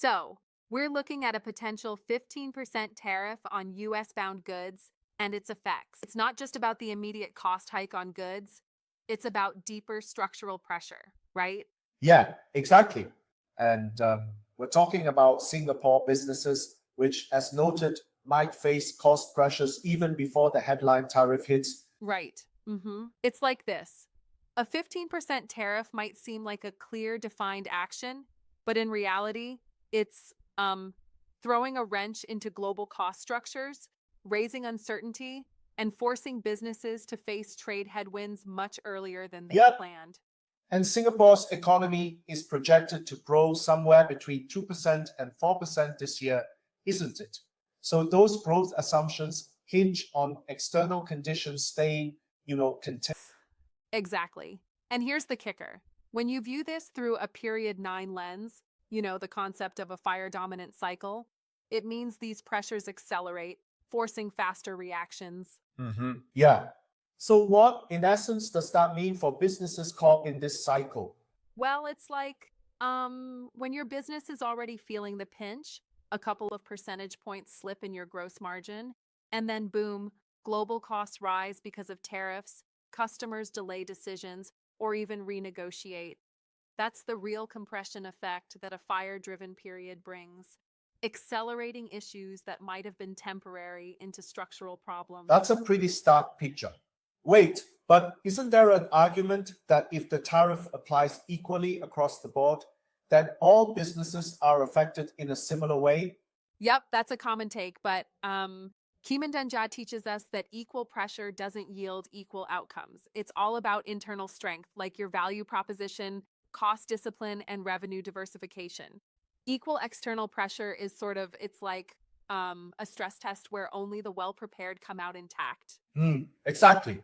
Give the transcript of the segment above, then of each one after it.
So, we're looking at a potential 15% tariff on US bound goods and its effects. It's not just about the immediate cost hike on goods, it's about deeper structural pressure, right? Yeah, exactly. And we're talking about Singapore businesses, which, as noted, might face cost pressures even before the headline tariff hits. Right. It's like this. A 15% tariff might seem like a clear, defined action, but in reality, it's throwing a wrench into global cost structures, raising uncertainty, and forcing businesses to face trade headwinds much earlier than they Yep. planned. And Singapore's economy is projected to grow somewhere between 2% and 4% this year, isn't it? So those growth assumptions hinge on external conditions staying, content. Exactly. And here's the kicker. When you view this through a period 9 lens, the concept of a fire dominant cycle, it means these pressures accelerate, forcing faster reactions. Yeah. So what, in essence, does that mean for businesses caught in this cycle? Well, it's like when your business is already feeling the pinch, a couple of percentage points slip in your gross margin, and then boom, global costs rise because of tariffs, customers delay decisions, or even renegotiate. That's the real compression effect that a fire-driven period brings, accelerating issues that might have been temporary into structural problems. That's a pretty stark picture. Wait, but isn't there an argument that if the tariff applies equally across the board, then all businesses are affected in a similar way? Yep, that's a common take, but Keeman Denja teaches us that equal pressure doesn't yield equal outcomes. It's all about internal strength, like your value proposition, cost discipline, and revenue diversification. Equal external pressure is it's like a stress test where only the well-prepared come out intact. Exactly.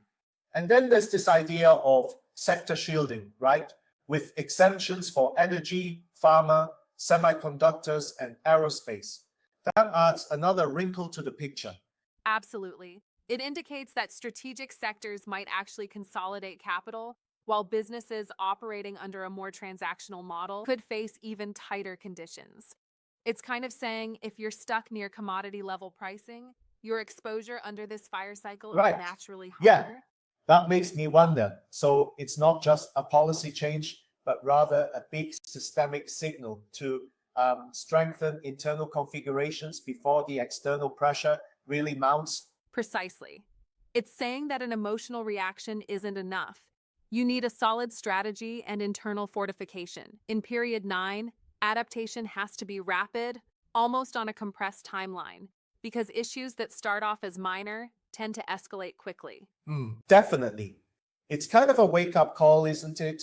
And then there's this idea of sector shielding, right? With exemptions for energy, pharma, semiconductors, and aerospace. That adds another wrinkle to the picture. Absolutely. It indicates that strategic sectors might actually consolidate capital, while businesses operating under a more transactional model could face even tighter conditions. It's kind of saying if you're stuck near commodity level pricing, your exposure under this fire cycle is Right. naturally Yeah, higher. that makes me wonder. So it's not just a policy change, but rather a big systemic signal to strengthen internal configurations before the external pressure really mounts. Precisely. It's saying that an emotional reaction isn't enough. You need a solid strategy and internal fortification. In period 9, adaptation has to be rapid, almost on a compressed timeline, because issues that start off as minor tend to escalate quickly. Definitely. It's kind of a wake-up call, isn't it?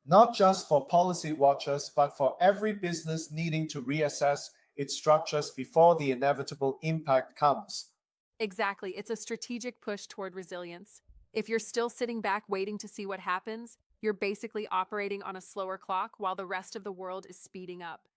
Not just for policy watchers, but for every business needing to reassess its structures before the inevitable impact comes. Exactly. It's a strategic push toward resilience. If you're still sitting back waiting to see what happens, you're basically operating on a slower clock while the rest of the world is speeding up.